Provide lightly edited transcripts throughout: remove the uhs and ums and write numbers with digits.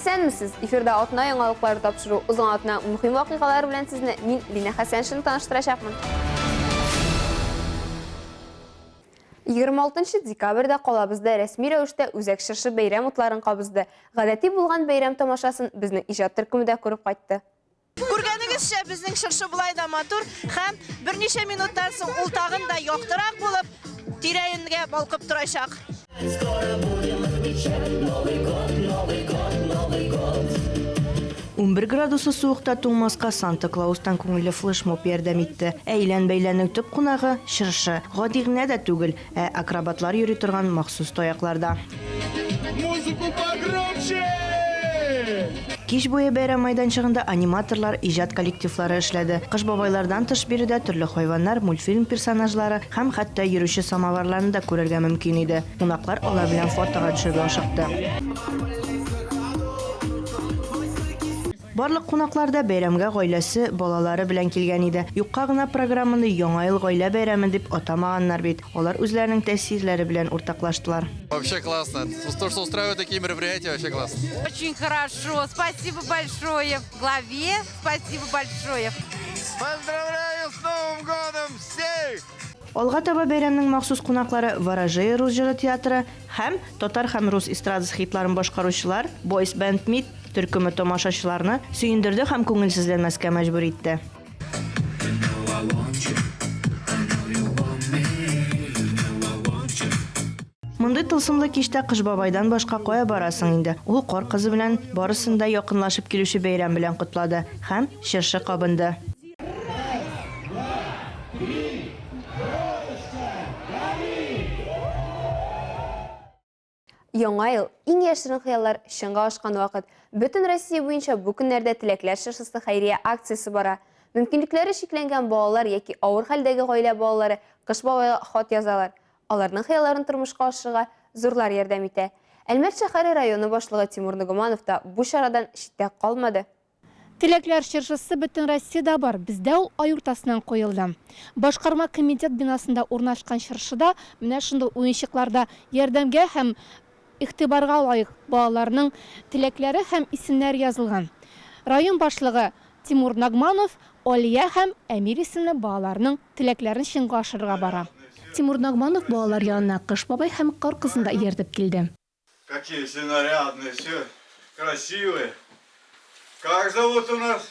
Исәнмесез? Эфирда атна яңалыклары тапшыру, узган атна мөһим вакыйгалар белән сезне мин Лина Хәсәншин таныштырачакмын. 26 декабрьдә калабызда рәсми рәвештә үзәк чыршы бәйрәм утларын кабызды. Гадәти булган бәйрәм тамашасын безнең иҗат төркеме күреп кайтты. Күргәнегезчә, безнең чыршы булай да матур һәм берничә минуттан соң ул тагын да яктырак булып, тирәенгә балкып торачак. 11 градусы суыкта туңмаска Санта Клаустан күңелле флешмоб ярдәм итте. Әйлән-бәйләнең төп кунагы чыршы. Гади генә дә түгел, акробатлар йөри торган махсус таякларда. Музыку погромче! Кич буе бәйрәм майданчыгында аниматорлар, иҗат коллективлары эшләде. Кыш бабайлардан тыш биредә төрле хайваннар, мультфильм персонажлары һәм хәтта йөрүче самоварларны да күрергә мөмкин иде. Кунаклар алар белән фотога төшәргә ашыкты. Барлык кунакларда бәйрәмгә гаиләсе, балалары белән килгән иде. Юкка гына программаны Яңа ел гаилә бәйрәме дип атамаганнар бит. Алар үзләренең тәэсирләре белән уртаклаштылар. Вообще классно. То, что устраивают такие мероприятия, вообще классно. Очень хорошо. Спасибо большое главе. Спасибо большое. Поздравляю с Новым годом всех! Алга таба бәйрәмнең махсус кунаклары Ворожея рус җыры театры һәм татар һәм рус эстрадасы хитларын башкаручылар Boys Band Meet төркеме тамашачыларны сөендерде һәм күңелсезләнмәскә мәҗбүр итте. Мондый тылсымлы кичтә Кыш бабайдан башка кая барасың инде? Ул кар кызы белән барысында якынлашып килүче бәйрәм белән котлады һәм чыршы кабынды. Яңа ел, иң яшерен хыяллар чынга ашкан вакыт. Бөтен Россия буенча бу көннәрдә теләкләр чыршысы хәйрия акциясе бара. Мөмкинлекләре шикләнгән балалар яки авыр хәлдәге гаилә балалары Кыш бабайга хат язалар. Аларның хыялларын тормышка ашырга зурлар ярдәм итә. Әлмәт шәһәре районы башлыгы Тимур Нугманов та бу чарадан читтә калмады. Теләкләр чыршысы бөтен Россиядә бар, бездә ул ай уртасыннан куелды. Башкарма комитет бинасында урнашкан чыршыда менә шундый уенчыкларда ярдәмгә һәм игътибарга лаек балаларның теләкләре һәм исемнәре язылган. Район башлыгы Тимур Нагманов Алия һәм Әмир исемле балаларның теләкләрен чынга ашырга бара. Тимур Нагманов балалар янына Кыш бабай һәм кар кызында ярдәп килде. Какие все нарядные, все красивые. Как зовут у нас,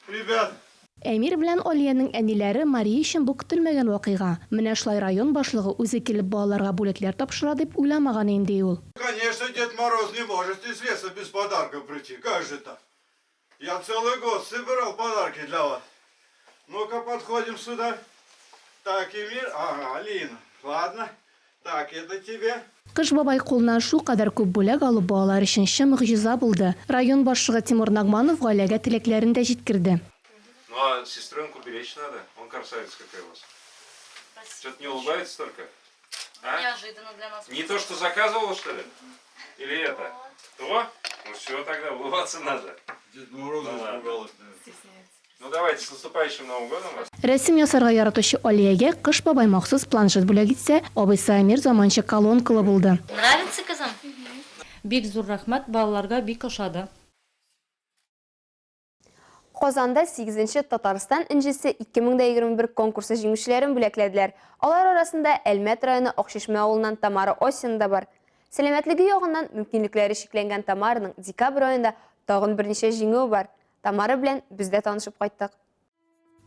ребят? Әмир белән Алияның әниләре Мария өчен бу көтелмәгән вакыйга. Менә шулай район башлыгы үзе килеп балаларга бүләкләр тапшыра дип уйламаган инде ул. Конечно, Дед Мороз не может из леса без подарков прийти. Как же так? Я целый год собирал подарки для вас. Ну-ка, подходим сюда. Так, Эмир. Ага, Алина. Ладно. Так, это тебе. Кыш бабай кулынан шу кадәр күп бүләк алып балалар өчен чын мөгъҗиза булды. Район башлыгы Тимур Нагманов гаиләгә теләкләрен дә җиткерде. Ну а сестренку беречь надо. Он красавица какая у вас. Что-то не улыбается только? А? Неожиданно для нас. Не то, что заказывала, что ли? Или это? То? Ну все, тогда улыбаться надо. Дед Мороз испугалась, Ну давайте, с наступающим Новым годом вас. Рәсем ясарга яратучы Алиягә Кыш бабай махсус планшет бүләк итсә, абыйсы Әмир заманча колонкалы булды. Нравится, кызым? Бик зур рәхмәт, балаларга бик ошады. Казанда 8-нче Татарстан инҗесе 2021 конкурсы җиңүчеләрен бүләкләделәр. Алар арасында Әлмәт районы Акчишмә авылыннан Тамара Осина да бар. Сәламәтлеге ягыннан мөмкинлекләре шикләнгән Тамараның декабрь аенда тагын берничә җиңүе бар. Тамара белән без дә танышып кайттык.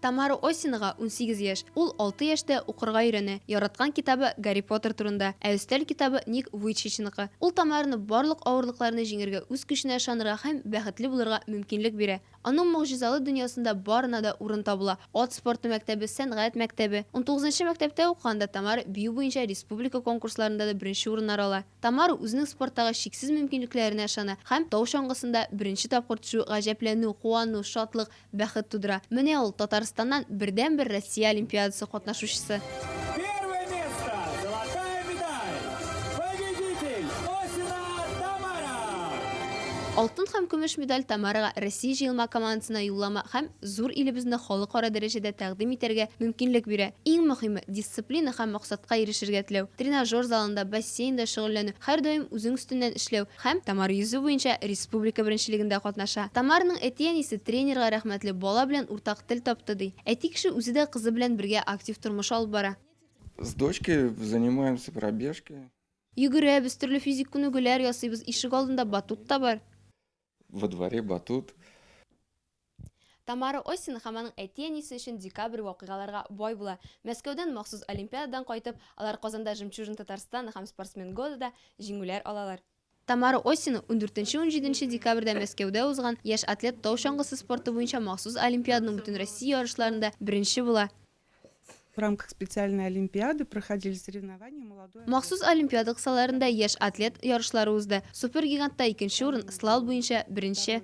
Тамара Осинага 18 яшь. Ул 6 яшьтә укырга өйрәнә. Яраткан китабы Гарри Поттер турында, ә өстәл китабы Ник Вуйчичныкы. Ул Тамараны барлык авырлыкларны җиңәргә, үз көченә ышанырга һәм бәхетле булырга мөмкинлек бирә. Аның могҗизалы дөньясында барына да урын табыла. Ат спорты мәктәбе, сәнгать мәктәбе. 19-нчы мәктәптә укганда Тамара бию буенча республика конкурсларында да беренче урыннар ала. Тамара үзенең спорттагы шиксез мөмкинлекләренә ышана һәм тау чаңгысында беренче тапкыр төшү гаҗәпләнү, куану, шатлык, бәхет тудыра. Менә ул Татарстаннан бердән-бер Россия олимпиадасы катнашучысы. Первое место. Золотая медаль. Победитель Осина Тамара. Алтын һәм көмеш медаль Тамараға Россия җыелма командасына юллама һәм зур илебезне халыкара дәрәҗәдә тәкъдим итәргә мөмкинлек бирә. Иң мөһиме дисциплина һәм максатка ирешергә теләү, тренажер залында, бассейнда шөгыльләнү, һәр даим үзең өстеннән эшләү һәм Тамара йөзү буенча республика беренчелегендә катнаша. Тамараның әти-әнисе тренерга рәхмәтле бала белән уртак тел тапты ди. Әти кеше үзе дә кызы белән бергә актив тормыш алып бара. С дочкой занимаемся пробежкой. Йөгерәбез, төрле физик күнегүләр ясыйбыз, ишек алдында батут та бар. Во дворе батут. Тамара Осин һәм аның әти-әнисе өчен декабрь вакыйгаларга бай була. Мәскәүдән махсус олимпиададан кайтып, алар Казанда Жемчужин Татарстан һәм спортсмен годада җиңүләр алалар. Тамара Осина 14-17 декабрьдә Мәскәүдә узган яшь атлет тау чаңгысы спорты буенча махсус олимпиаданың бөтен Россия ярышларында беренче була. В рамках специальной олимпиады проходили соревнования молодой. Махсус олимпиада кысаларында яшь атлет ярышлары узды. Супергигантта 2нче урын, слал буенча беренче.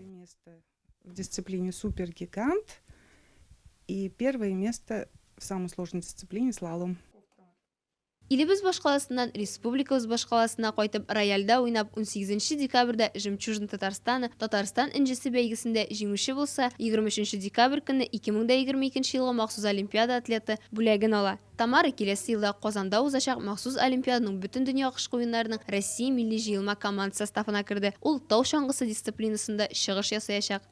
В дисциплине супергигант и первое место в самой сложной дисциплине слалом. Илебез башкаласыннан республикабыз башкаласына кайтып рояльда уйнап 18 декабрьдә Жемчужин Татарстан инҗесе бәйгесендә җиңүче булса, 23 декабрь көнне 2022 елга махсус олимпиада атлеты бүләген ала. Тамара киләсе елда Казанда узачак махсус олимпиаданың бөтен дөнья кышкы уеннарының Россия милли җыелма командасы составына керде. Ул тау чаңгысы дисциплинасында чыгыш ясаячак.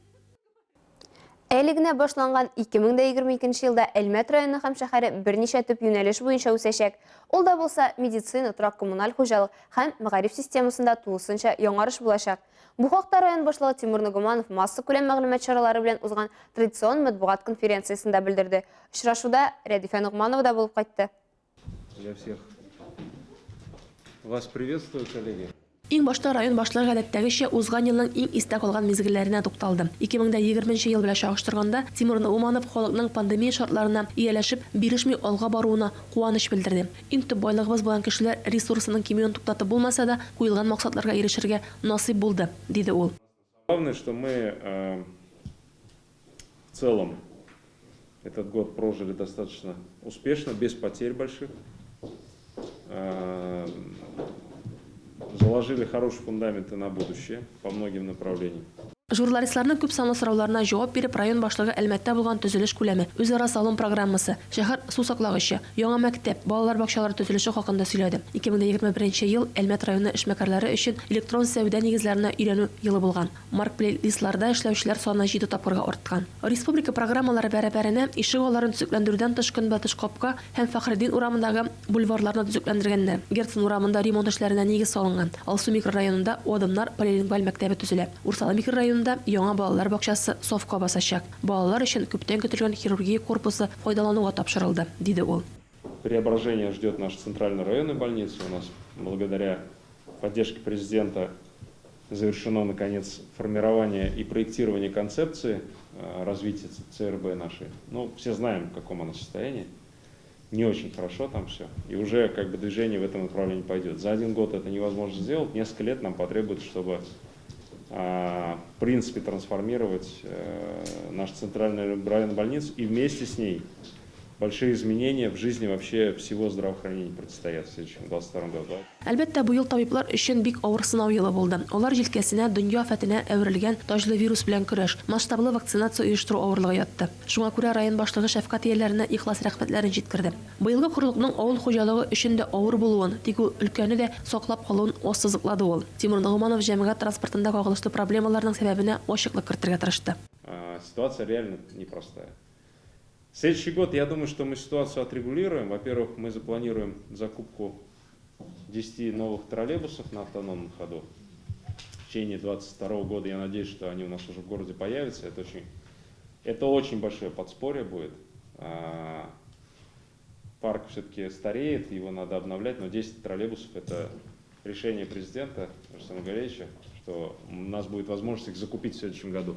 Әле генә башланган 2022 елда Әлмәт районы һәм шәһәре берничә төп юнәлеш буенча үсәчәк. Ул да булса медицина, торак коммуналь хуҗалык һәм мәгариф системасында тулысынча яңарыш булачак. Бу хакта район башлыгы Тимур Нугуманов масса күләм мәгълүмат чаралары белән узган традицион матбугат конференциясында белдерде. Очрашуда Рәдифә Нугманова да булып кайтты. Для всех вас приветствую, коллеги. Иң башта район башлыгы гадәттәгечә узган елның иң истә калган мизгелләренә тукталды. 2020 ел белән чагыштырганда Тимур Нугуманов халыкның пандемия шартларына ияләшеп бирешми алга баруына куаныч белдерде. Иң төп байлыгыбыз булган кешеләр ресурсының кимүен туктатып булмаса да, куелган максатларга ирешергә насыйп булды, диде ул. Главное, что мы в целом этот год прожили достаточно успешно, без потерь больших. Заложили хорошие фундаменты на будущее по многим направлениям. Журналистларның күп санлы сорауларына җавап биреп, район башлыгы Әлмәттә булган төзелеш күләме, үзара салым программасы, шәһәр су саклагычы, яңа мәктәп, балалар бакчалары төзелеше хакында сөйләде. 2021 ел Әлмәт районы эшмәкәрләре өчен электрон сәүдә нигезләренә өйрәнү елы булган. Маркетплейсларда эшләүчеләр саны 7 тапкырга арткан. Республика программалары бәрабәренә ишек алларын төзекләндерүдән тыш Көнбатыш капка һәм Фәхреддин урамындагы бульварларны төзекләндергәннәр. Герцен урамында ремонт эшләренә нигез салынган. Алсу микрорайонында Одымнар полилингваль мәктәбе төзелә. Урсала микрорайонында яңа балалар бакчасы совка басачак. Балалар өчен күптән көтелгән хирургия корпусы файдалануга тапшырылды, диде ул. Преображение ждет наша центральная районная больница. У нас благодаря поддержке президента завершено наконец формирование и проектирование концепции развития ЦРБ нашей. Ну, все знаем, в каком оно состоянии. Не очень хорошо там все. И уже как бы движение в этом направлении пойдет. За один год это невозможно сделать. Несколько лет нам потребуется, чтобы в принципе трансформировать нашу центральную районную больницу, и вместе с ней большие изменения в жизни вообще всего здравоохранения предстоят в следующем 2022 году. Әлбәттә, бу ел табиблар өчен бик авыр сынау елы булды. Алар җилкәсенә дөнья фәтенә әверелгән таҗлы вирус белән көрәш, масштаблы вакцинация оештыру авырлыгы ятты. Шуңа күрә район башлыгы шәфкать ияләренә ихлас рәхмәтләрен җиткерде. Быелгы хурлыкның авыл хуҗалыгы өчен дә авыр булуын, тик ул өлкәне дә саклап калуын ассызыклады ул. Тимур Нугуманов җәмәгать транспортында кагылышлы проблемаларның сәбәбенә ачыклык кертергә тырышты. Ситуация реально непростая. Следующий год, я думаю, что мы ситуацию отрегулируем. Во-первых, мы запланируем закупку 10 новых троллейбусов на автономном ходу. В течение 2022 года, я надеюсь, что они у нас уже в городе появятся. Это очень большое подспорье будет. Парк все-таки стареет, его надо обновлять, но 10 троллейбусов – это решение президента Рустама Галеевича, что у нас будет возможность их закупить в следующем году.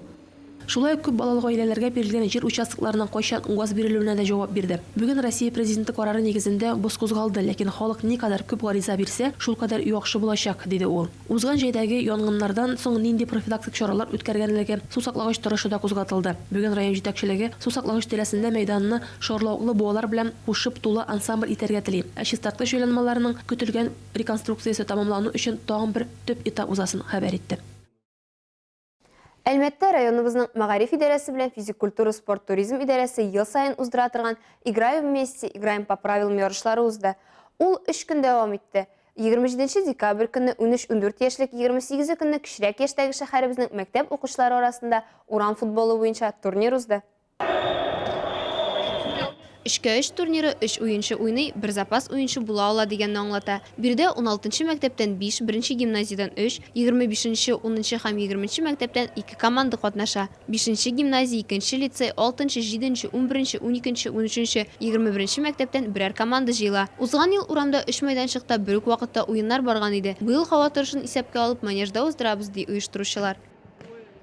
Шулай күп балалы гаиләләргә бирелгән җир участокларының кайчан уңгаз бирелүенә дә җавап бирде. Бүген Россия президенты карары нигезендә боз кузгалды, ләкин халык никадәр күп гариза бирсә, шул кадәр яхшы булачак, диде ул. Узган җәйдәге янгыннардан соң нинди профилактик чаралар үткәргәнлеге су саклагыч торышы да кузгатылды. Бүген район җитәкчелеге су саклагыч тирәсендә мәйданны шарлауыклы буалар белән кушып тулы ансамбль итәргә тели. Чистартыш җайланмаларының көтелгән реконструкциясе тәмамлану өчен тагын бер төп этап узасын хәбәр итте. Әлмәттә районыбызның Мәгариф идарәсе белән физик культура, спорт, туризм идарәсе ел сайын уздыра торган «Играем вместе, играем по правилам» ярышлары узды. Ул 3 көн дәвам итте. 27 декабрь көнне 13-14 яшьлек, 28 көнне кечерәк яшьтәге шәһәребезнең мәктәп укучылары арасында урам футболы буенча турнир узды. 3-3 турниры 3 уенчы уйный, бер запас уенчы була ала дигәнне аңлата. Биредә 16-нчы мәктәптән 5, 1-нче гимназиядән 3, 25-нче, 10-нчы һәм 20-нче мәктәптән 2 команда катнаша. 5-нче гимназия, 2-нче лицей, 6-нчы, 7-нче, 11-нче, 12-нче, 13-нче, 21-нче мәктәптән берәр команда җыела. Узган ел урамда 3 мәйданчыкта бер үк вакытта уеннар барган иде. Быел һава торышын исәпкә алып манежда уздырабыз ди оештыручылар.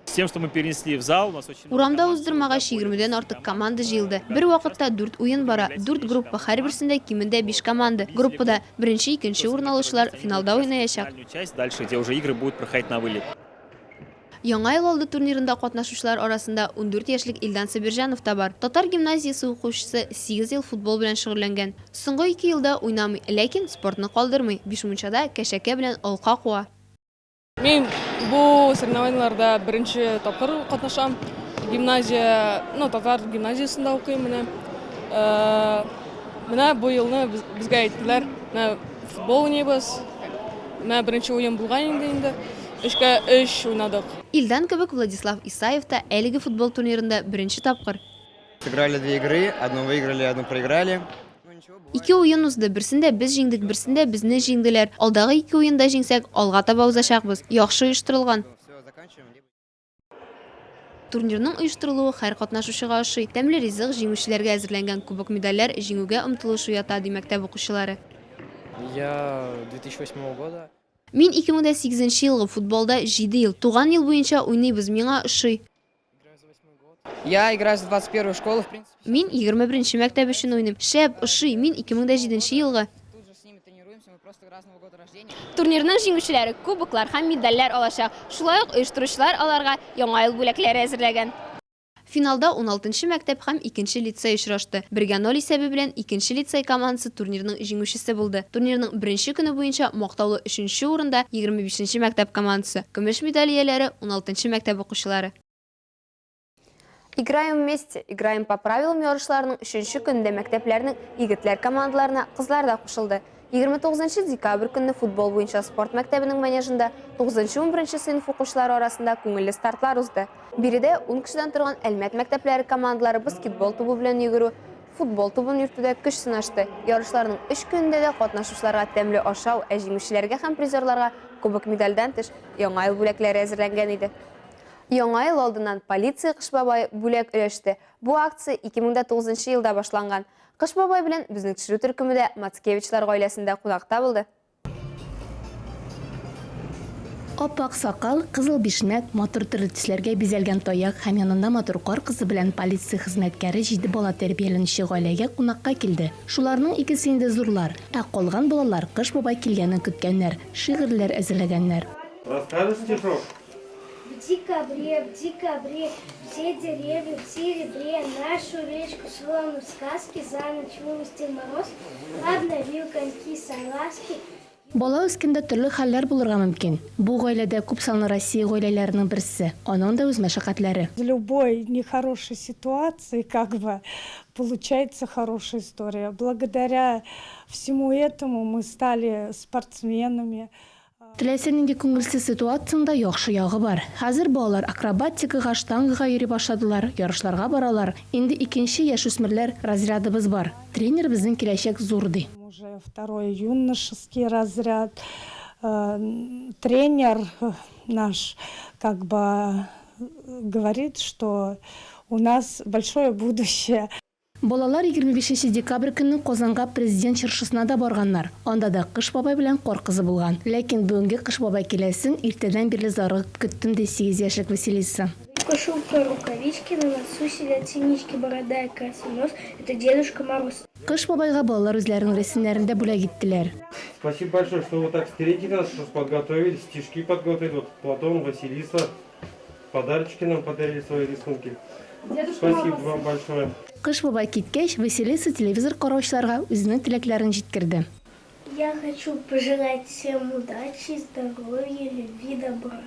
С тем, что мы перенесли в зал, у нас очень Урамда уздырмагач 20дән артык команда җыелды. Бер вакытта 4 уен бара, 4 группа, һәрберсендә кимендә 5 команда. Группада 1-нче, 2-нче урын алучылар финалда уйнаячак. дальнюю часть, дальше, где уже игры будут проходить на вылет. Яңа ел алды турнирында катнашучылар арасында 14 яшьлек Илдан Сабирҗанов та бар. Татар гимназиясе укучысы 8 ел футбол белән шөгыльләнгән. Соңгы 2 елда уйнамый, ләкин спортны калдырмый. 5 мунчада кәшәкә белән алка куа. Мен бу соревнованияларда беренче тапкыр катнашам. Гимназия, татар гимназиясында укыйм менә. Менә бу елны безгә әйттеләр, футбол уйныйбыз. Менә беренче уен булган инде. 3-3 уйнадык. Илдан кебек Владислав Исаев та әлеге футбол турнирында беренче тапкыр. Сыграли 2 игры, одну выиграли, одну проиграли. 2 уен узды, берсендә без җиңдек, берсендә безне җиңделәр. Алдагы 2 уенда җиңсәк, алга таба узачакбыз. Яхшы оештырылган. Турнирның оештырылуы һәр катнашучыга ошый. Тәмле ризык, җиңүчеләргә әзерләнгән кубок медальләр, җиңүгә омтылышу ята ди мәктәп укучылары. Я 2008 года. Мин 2008 елгы футболда 7 ел, туган ел буенча уйныйбыз, миңа ошый. Я играю с 21 школы, в принципе. Мин 21-нче мәктәп өчен уйныйм. Шәп, ошый, мин 2007 елгы. Тут же с ними тренируемся, мы просто разного года рождения. Турнирның җиңүчеләре кубоклар һәм медальләр алачак. Шулай ук оештыручылар аларга яңа ел бүләкләре әзерләгән. Финалда 16-нчы мәктәп һәм 2-нче лицей очрашты. 1-0 исәбе белән 2-нче лицей командасы турнирның җиңүчесе булды. Турнирның беренче көне буенча мактаулы 3-нче урында 25-нче мәктәп командасы. Көмеш медаль ияләре 16-нчы мәктәп укучылары. Играем вместе, играем по правилам ярышларының 3-нче көндә мәктәпләрнең егетләр командаларына кызлар да кушылды. 29 декабрь көнне футбол буенча спорт мәктәбенең манежында 9-11 сыйныф укучылары арасында күңелле стартлар узды. Биредә 10 кешедән торган Әлмәт мәктәпләре командалары баскетбол тубы белән йөгерү, футбол тубын йөртүдә көч сынашты. Ярышларның 3 көндә дә катнашучыларга тәмле ашау, ә җиңүчеләргә һәм призерларга кубок медальдән тыш яңа ел бүләкләре әзерләнгән иде. Яңа ел алдыннан полиция Кыш бабай бүләк өләште. Бу акция 2009 елда башланган. Кыш бабай белән безнең төшерү төркемендә Мацкевичлар гаиләсендә кунакта булды. Аппак сакал, кызыл бишмәт, матур төрле бизәлгән таяк һәм янында матур кар кызы белән полиция хезмәткәре 7 бала тәрбияләнүче гаиләгә кунакка килде. Шуларның икесе инде зурлар, ә калган балалар Кыш бабай килгәнен көткәннәр, шигырьләр әзерләгәннәр. Расскажи стишок. В декабре, все деревья в серебре, нашу речку словно в сказке, за ночь выпустил мороз, обновил коньки салазки. Бала үскәндә төрле хәлләр булырга мөмкин. Бу гаиләдә күп санлы Россия гаиләләренең берсе. Аның да үз мәшәкатьләре. В любой нехорошей ситуации получается хорошая история. Благодаря всему этому мы стали спортсменами. Теләсә нинди күңелсез ситуациясында яхшы ягы бар. Хәзер балалар акробатикага, штангага йөри башладылар, ярышларга баралар. Инде 2нче яшүсмерләр разрядыбыз бар. Тренер безнең киләчәк зур ди. Уже второй юношеский разряд. Тренер наш говорит, что у нас большое будущее. Балалар 25 декабрь көнне Казанга президент чыршысына да барганнар. Анда да Кыш бабай белән кар кызы булган. Ләкин бүгенге Кыш бабай киләсен иртәдән бирле зарыгып көттем ди 8 яшьлек Василиса. Кошелка, рукавички, на носу сидят синички, борода и красный нос. Это Дедушка Мороз. Кыш бабайга балалар үзләренең рәсемнәрендә бүләк иттеләр. Спасибо большое, что вы так встретили нас, что подготовили, стишки подготовили. Вот Платон, Василиса, подарочки нам подарили, свои рисунки. Спасибо вам большое. Кыш бабай киткәч, Василиса телевизор караучыларга үзенең теләкләрен җиткерде. Я хочу пожелать всем удачи, здоровья, любви, добра.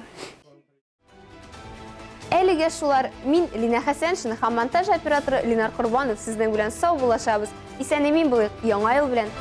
әлегә шулар. Мин Лина Хәсәншина һәм монтаж операторы Ленар Корбанов сезнең белән сау булашабыз. Исән-имин булыйк. Яңа ел белән.